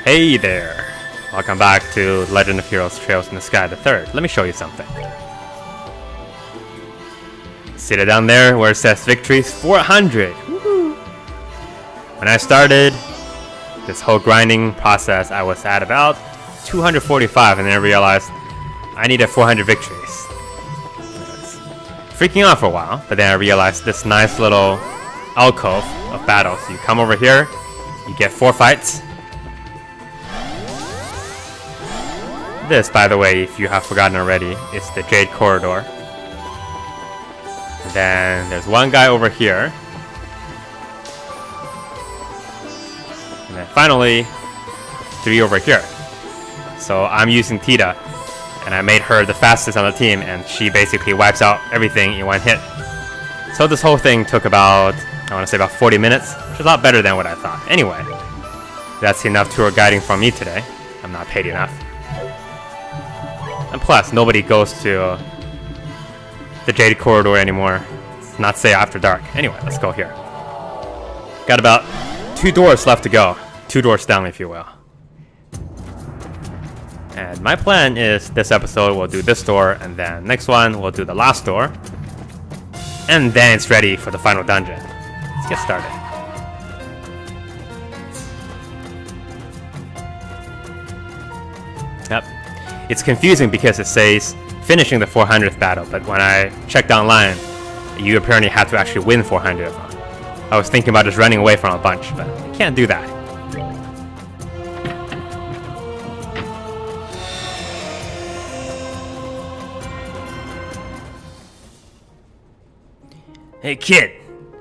Hey there! Welcome back to Legend of Heroes Trails in the Sky the Third. Let me show you something. See it down there where it says victories 400? Woohoo! When I started this whole grinding process, I was at about 245 and then I realized I needed 400 victories. Freaking out for a while, but then I realized this nice little alcove of battles. You come over here, you get 4 fights. This, by the way, if you have forgotten already, is the Jade Corridor. And then there's one guy over here. And then finally, 3 over here. So I'm using Tita, and I made her the fastest on the team, and she basically wipes out everything in one hit. So this whole thing took about, I want to say about 40 minutes, which is a lot better than what I thought. Anyway, that's enough tour guiding from me today. I'm not paid enough. And plus, nobody goes to the Jade Corridor anymore. It's not safe after dark. Anyway, let's go here. Got about 2 doors left to go. 2 doors down, if you will. And my plan is this episode we'll do this door, and then next one we'll do the last door. And then it's ready for the final dungeon. Let's get started. Yep. It's confusing because it says finishing the 400th battle, but when I checked online, you apparently have to actually win 400 of them. I was thinking about just running away from a bunch, but I can't do that. Hey kid,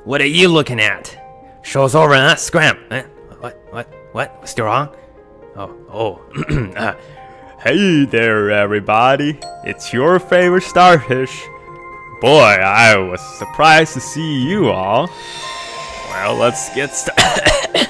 what are you looking at? Show's over, huh? Scram! What? Still wrong? Hey there, everybody. It's your favorite starfish. Boy, I was surprised to see you all. Well, let's get started.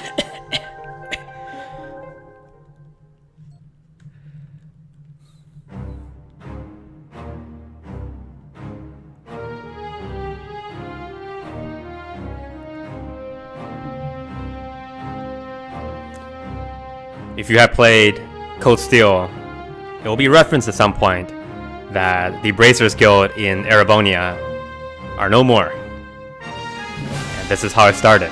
If you have played Cold Steel, it will be referenced at some point that the Bracers Guild in Erebonia are no more. And this is how it started.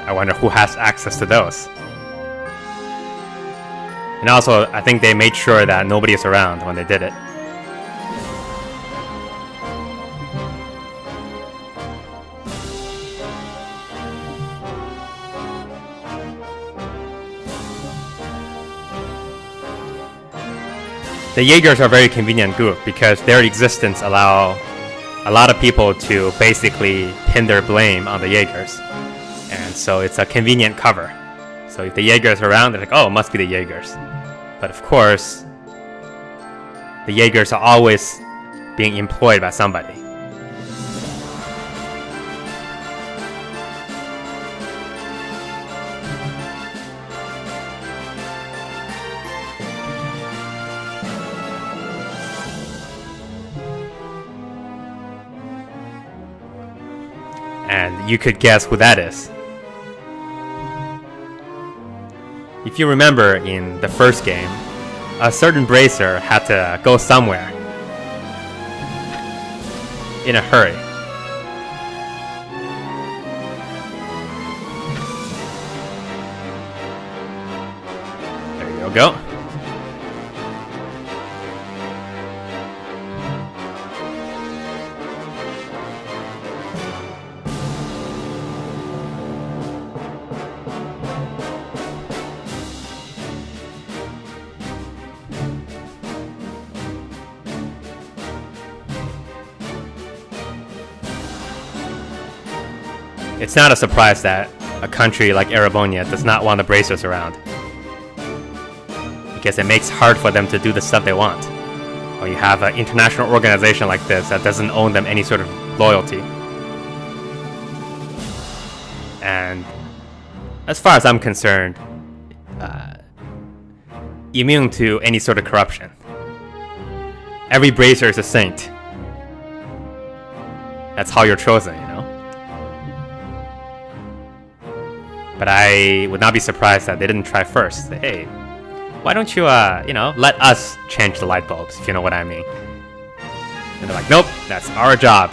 I wonder who has access to those. And also, I think they made sure that nobody is around when they did it. The Jaegers are a very convenient group because their existence allow a lot of people to basically pin their blame on the Jaegers. And so it's a convenient cover. So if the Jaegers are around, they're like, oh, it must be the Jaegers. But of course, the Jaegers are always being employed by somebody. And you could guess who that is. If you remember in the first game, a certain Bracer had to go somewhere in a hurry. There you go. It's not a surprise that a country like Erebonia does not want the Bracers around, because it makes hard for them to do the stuff they want. When you have an international organization like this that doesn't own them any sort of loyalty. And as far as I'm concerned, immune to any sort of corruption. Every bracer is a saint. That's how you're chosen, you know? But I would not be surprised that they didn't try first. Say, hey, why don't you, let us change the light bulbs, if you know what I mean. And they're like, nope, that's our job.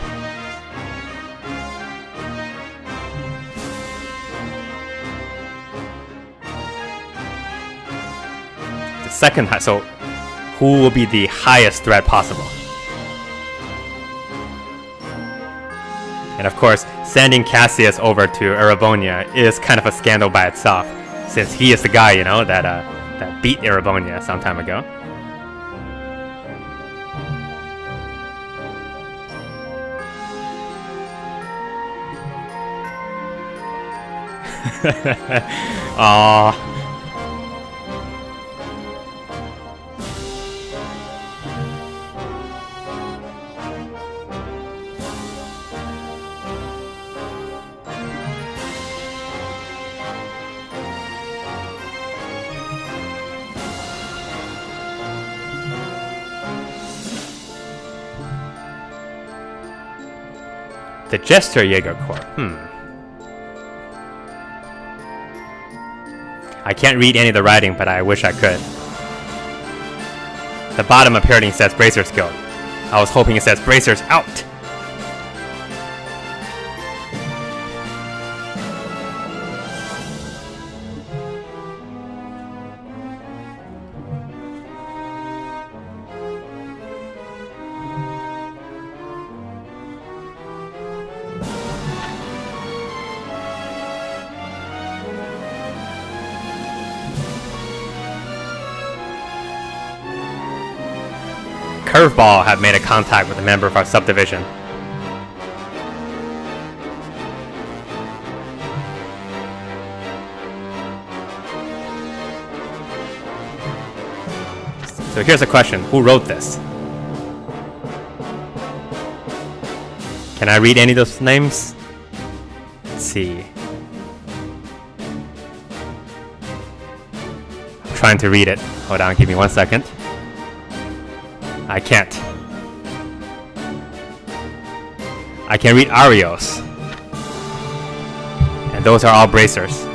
The second, so who will be the highest threat possible? And of course, sending Cassius over to Erebonia is kind of a scandal by itself, since he is the guy, that beat Erebonia some time ago. Aww. The Jester Jaeger Corps. I can't read any of the writing, but I wish I could. The bottom apparently says Bracers Guild. I was hoping it says Bracers Out. Curveball had made a contact with a member of our subdivision. So here's a question. Who wrote this? Can I read any of those names? Let's see. I'm trying to read it. Hold on, give me 1 second. I can't. I can read Arios. And those are all bracers.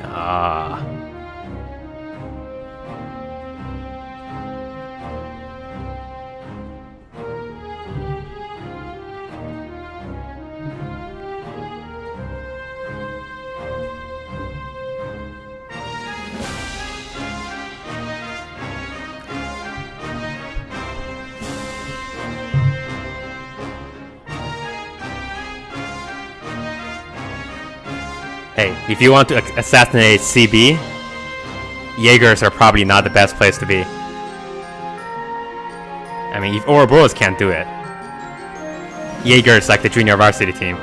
Ah. Hey, if you want to assassinate CB, Jaegers are probably not the best place to be. I mean, if Ouroboros can't do it, Jaegers like the junior varsity team.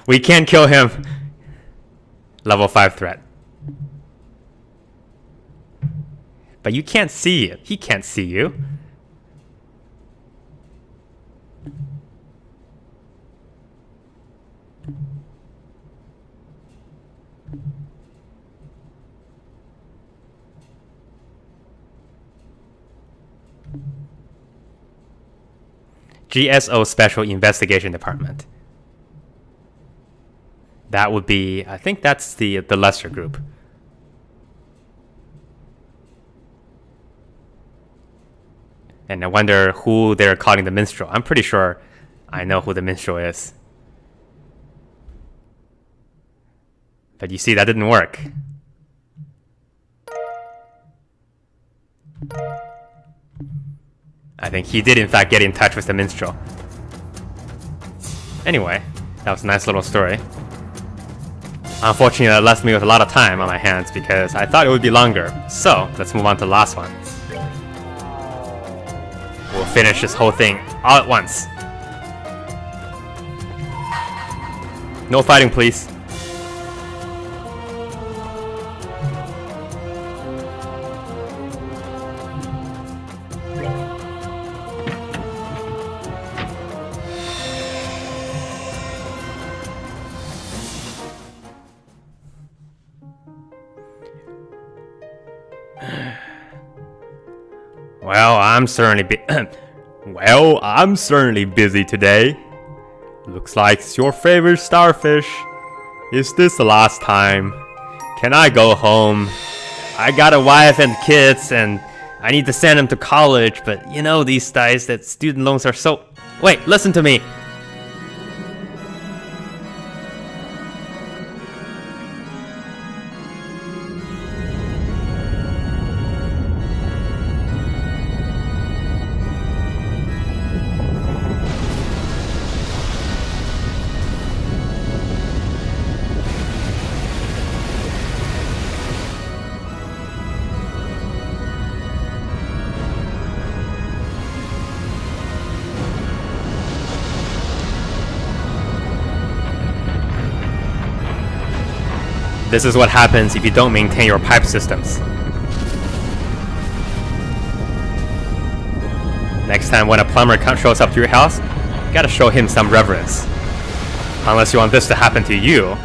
We can't kill him. Level 5 threat. But you can't see it. He can't see you. GSO Special Investigation Department. That would be, I think that's the lesser group. And I wonder who they're calling the minstrel. I'm pretty sure I know who the minstrel is. But you see, that didn't work. I think he did in fact get in touch with the minstrel. Anyway, that was a nice little story. Unfortunately, that left me with a lot of time on my hands because I thought it would be longer. So, let's move on to the last one. We'll finish this whole thing all at once. No fighting, please. Well, I'm certainly busy today. Looks like it's your favorite starfish. Is this the last time? Can I go home? I got a wife and kids and I need to send them to college, but you know these days that student loans are so... Wait, listen to me! This is what happens if you don't maintain your pipe systems. Next time when a plumber shows up to your house, you gotta show him some reverence. Unless you want this to happen to you.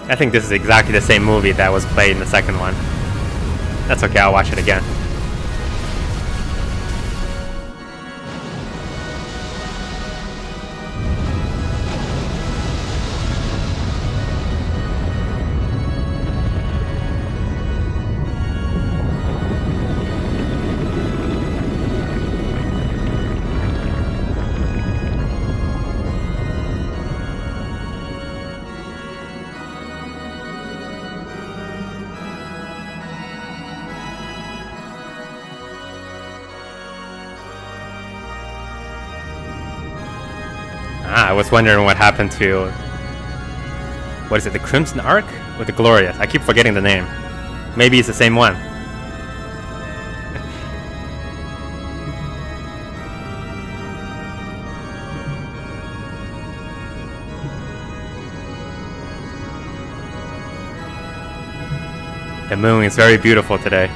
I think this is exactly the same movie that was played in the second one. That's okay, I'll watch it again. I was wondering what happened to... What is it, the Crimson Ark? Or the Glorious? I keep forgetting the name. Maybe it's the same one. The moon is very beautiful today.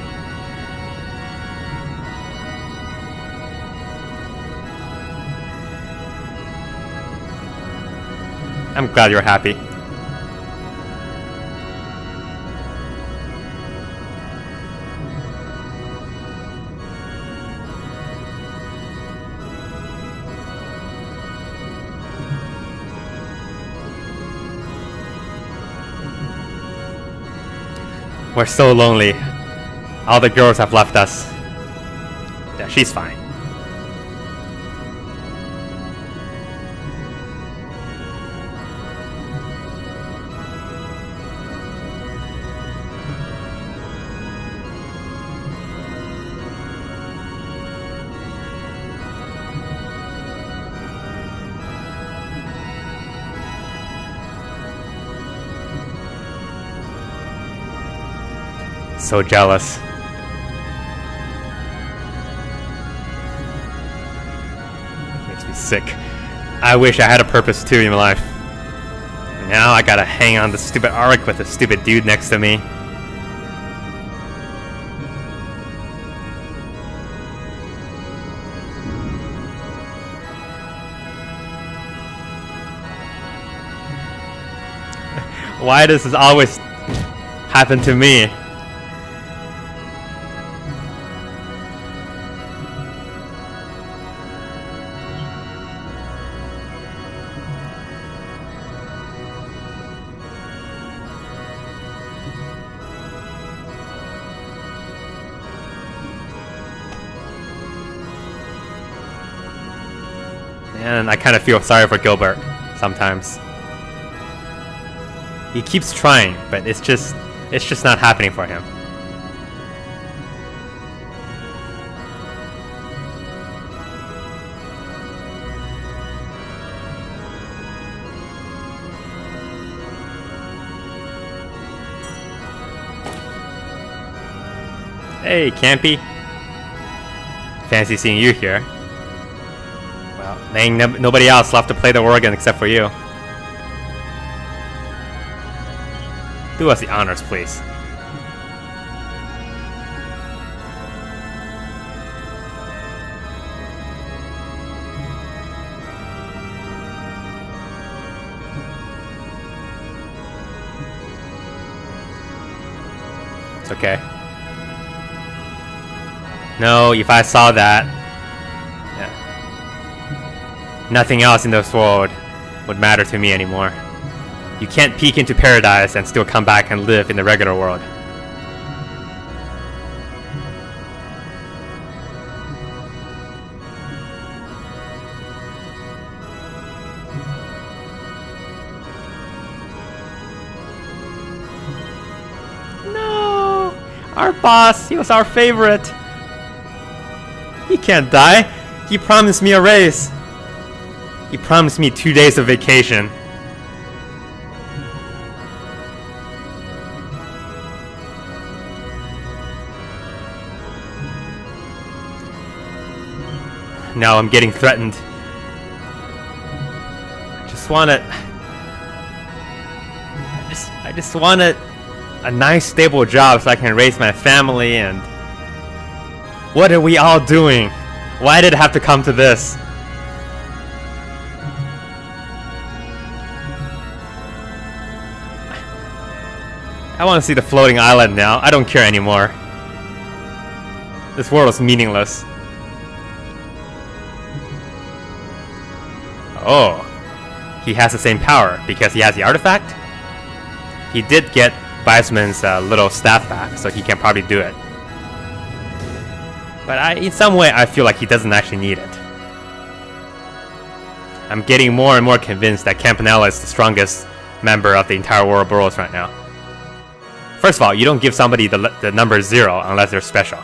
I'm glad you're happy. We're so lonely. All the girls have left us. Yeah, she's fine. So jealous. Makes me sick. I wish I had a purpose too in my life. And now I gotta hang on the stupid arc with a stupid dude next to me. Why does this always... happened to me. And I kind of feel sorry for Gilbert sometimes. He keeps trying, but it's just not happening for him. Hey, Campy. Fancy seeing you here. Well, there ain't nobody else left to play the organ except for you. Do us the honors, please. It's okay. No, if I saw that, nothing else in this world would matter to me anymore. You can't peek into paradise and still come back and live in the regular world. No! Our boss, he was our favorite. He can't die. He promised me a raise. He promised me 2 days of vacation. Now I'm getting threatened. I just want a nice stable job so I can raise my family. And what are we all doing? Why did it have to come to this? I want to see the floating island now. I don't care anymore. This world is meaningless. Oh, he has the same power because he has the artifact? He did get Weissman's little staff back, so he can probably do it. But in some way, I feel like he doesn't actually need it. I'm getting more and more convinced that Campanella is the strongest member of the entire Ouroboros right now. First of all, you don't give somebody the number 0 unless they're special.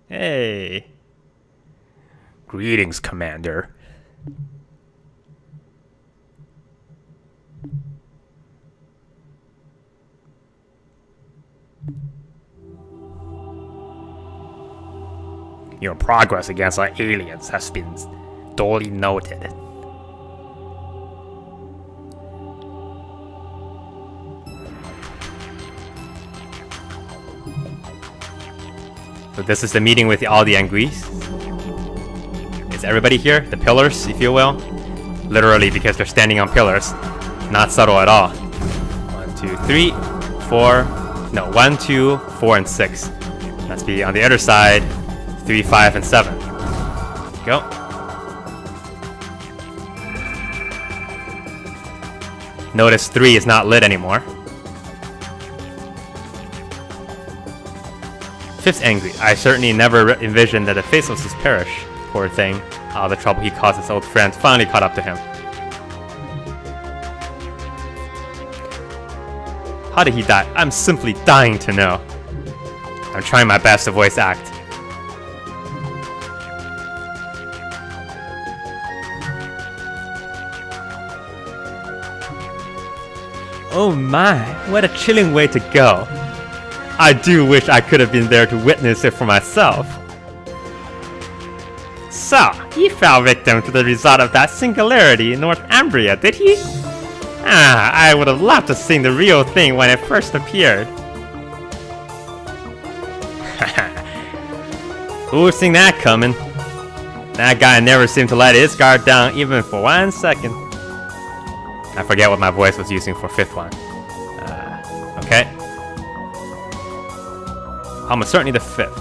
Hey. Greetings, Commander. Your progress against our aliens has been duly noted. So this is the meeting with all the Anguilles. Is everybody here? The pillars, if you will? Literally, because they're standing on pillars. Not subtle at all. 1, 2, 3, 4. No, 1, 2, 4, and 6. Let's be on the other side. 3, 5, and 7. Go. Notice 3 is not lit anymore. 5th Anguille. I certainly never envisioned that the Faceless would perish. Poor thing. All the trouble he caused his old friends finally caught up to him. How did he die? I'm simply dying to know. I'm trying my best to voice act. Oh my, what a chilling way to go. I do wish I could have been there to witness it for myself. So, he fell victim to the result of that singularity in Northumbria, did he? I would have loved to see the real thing when it first appeared. Who'd seen that coming? That guy never seemed to let his guard down even for 1 second. I forget what my voice was using for fifth one. Okay. Almost certainly the fifth.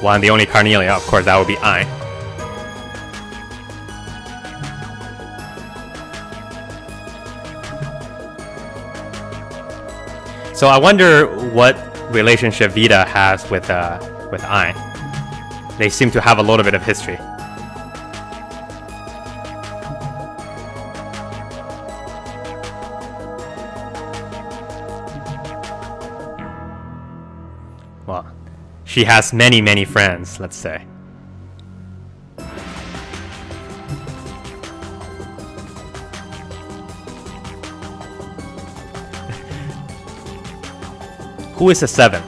One, the only Carnelia, of course, that would be I. So I wonder what relationship Vita has with I. They seem to have a little bit of history. Well, she has many, many friends, let's say. Who is the seventh?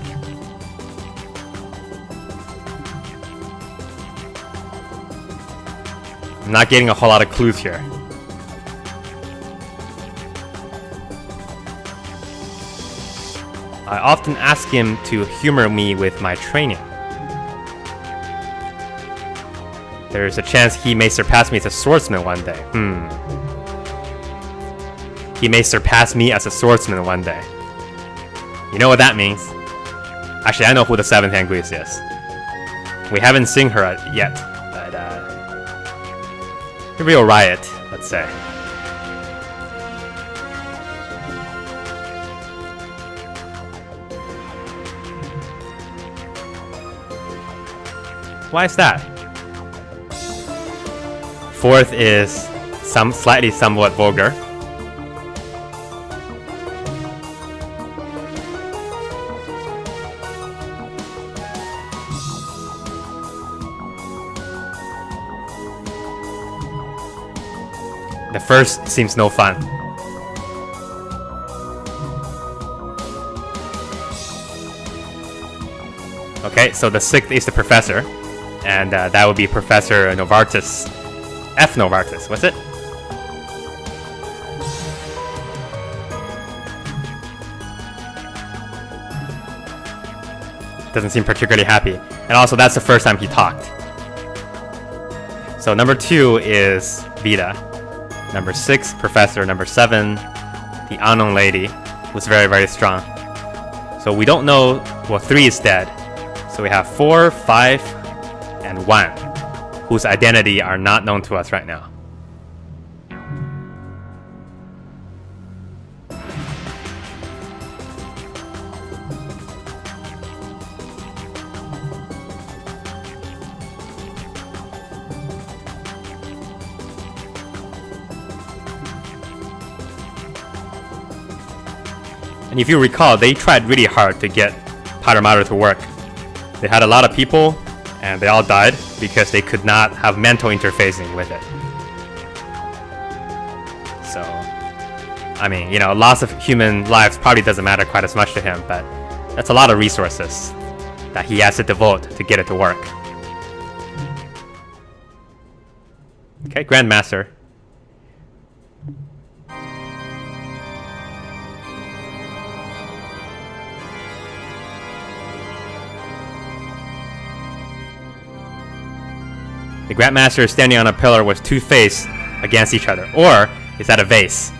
I'm not getting a whole lot of clues here. I often ask him to humor me with my training. There's a chance he may surpass me as a swordsman one day. He may surpass me as a swordsman one day. You know what that means? Actually, I know who the seventh Anguisse is. We haven't seen her yet, but a real riot, let's say. Why is that? Fourth is somewhat vulgar. The first seems no fun. Okay, so the sixth is the professor, and that would be Professor Novartis. F. Novartis, was it? Doesn't seem particularly happy. And also, that's the first time he talked. So number 2 is Vita. Number 6, Professor. Number 7, the unknown lady, who's very, very strong. So we don't know, well, 3 is dead. So we have 4, 5, and 1, whose identity are not known to us right now. And if you recall, they tried really hard to get Powder Matter to work. They had a lot of people, and they all died because they could not have mental interfacing with it. So, I mean, you know, loss of human lives probably doesn't matter quite as much to him, but that's a lot of resources that he has to devote to get it to work. Okay, Grandmaster. The Grandmaster is standing on a pillar with 2 faces against each other. Or is that a vase?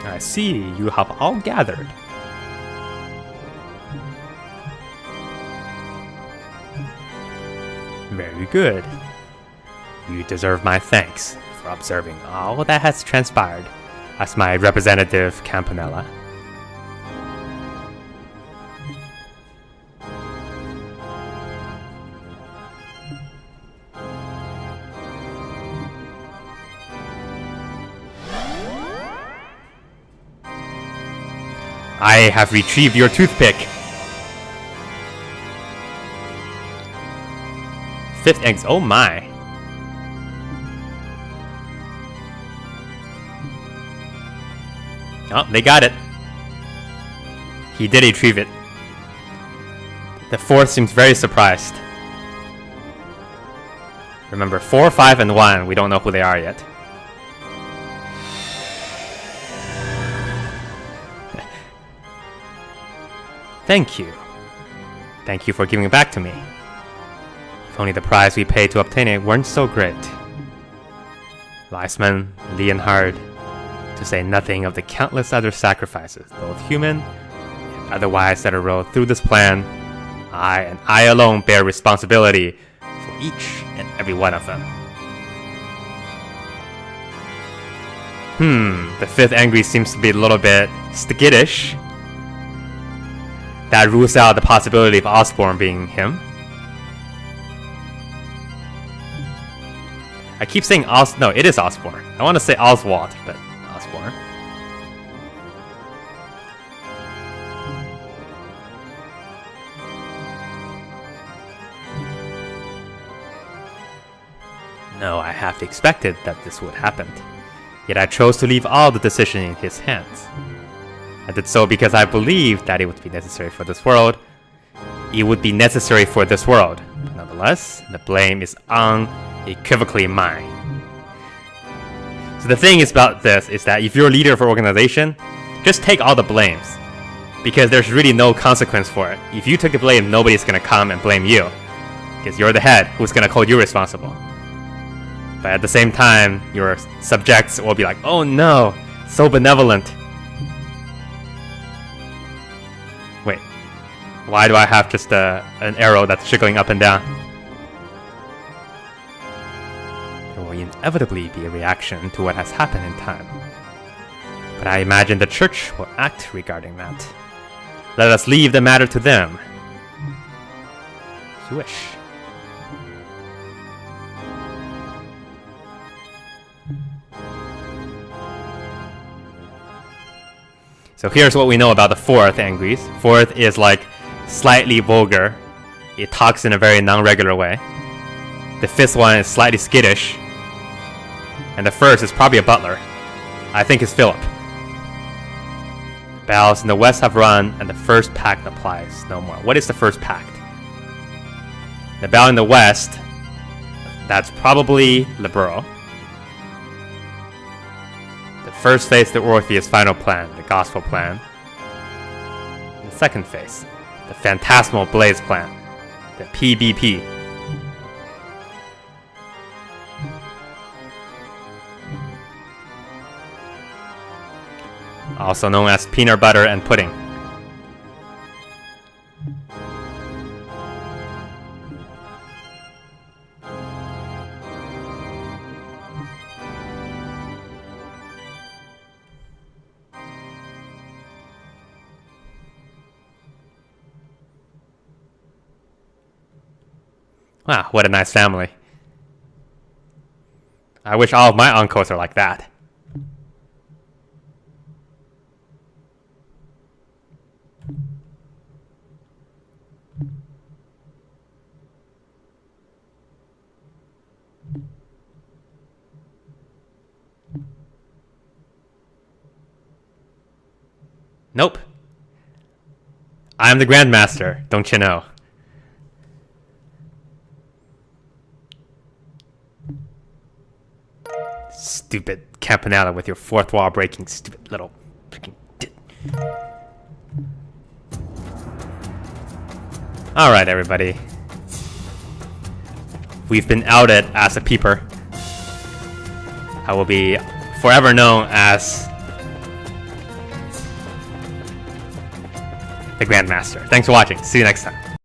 I see you have all gathered. Very good. You deserve my thanks for observing all that has transpired as my representative, Campanella. I have retrieved your toothpick. 5th eggs. Oh my. Oh, they got it. He did retrieve it. The fourth seems very surprised. Remember, 4, 5, and 1, we don't know who they are yet. Thank you. Thank you for giving it back to me. If only the price we paid to obtain it weren't so great. Weissman, Leonhard, to say nothing of the countless other sacrifices, both human and otherwise, that arose through this plan, I and I alone bear responsibility for each and every one of them. The fifth angry seems to be a little bit skittish. That rules out the possibility of Osborne being him. I keep saying no, it is Osborne. I want to say Oswald, but Osborne. No, I half expected that this would happen. Yet I chose to leave all the decision in his hands. I did so because I believed that it would be necessary for this world. It would be necessary for this world. But nonetheless, the blame is unequivocally mine. So the thing is about this is that if you're a leader of an organization, just take all the blames. Because there's really no consequence for it. If you took the blame, nobody's gonna come and blame you. Because you're the head, who's gonna hold you responsible. But at the same time, your subjects will be like, oh no, so benevolent. Wait, why do I have just an arrow that's jiggling up and down? There will inevitably be a reaction to what has happened in time. But I imagine the church will act regarding that. Let us leave the matter to them. As you wish. So here's what we know about the fourth angries. Fourth is like slightly vulgar. It talks in a very non-regular way. The fifth one is slightly skittish. And the first is probably a butler. I think it's Philip. Bells in the west have run, and the first pact applies no more. What is the first pact? The bell in the west, that's probably Liberal. The first phase, the Orpheus final plan, the gospel plan. The second phase, the phantasmal blaze plan, the PBP. Also known as peanut butter and pudding. Wow, what a nice family. I wish all of my uncles are like that. Nope. I am the Grandmaster, don't you know? Stupid Campanella with your fourth wall breaking, stupid little freaking dit. Alright, everybody. We've been outed as a peeper. I will be forever known as the Grandmaster. Thanks for watching. See you next time.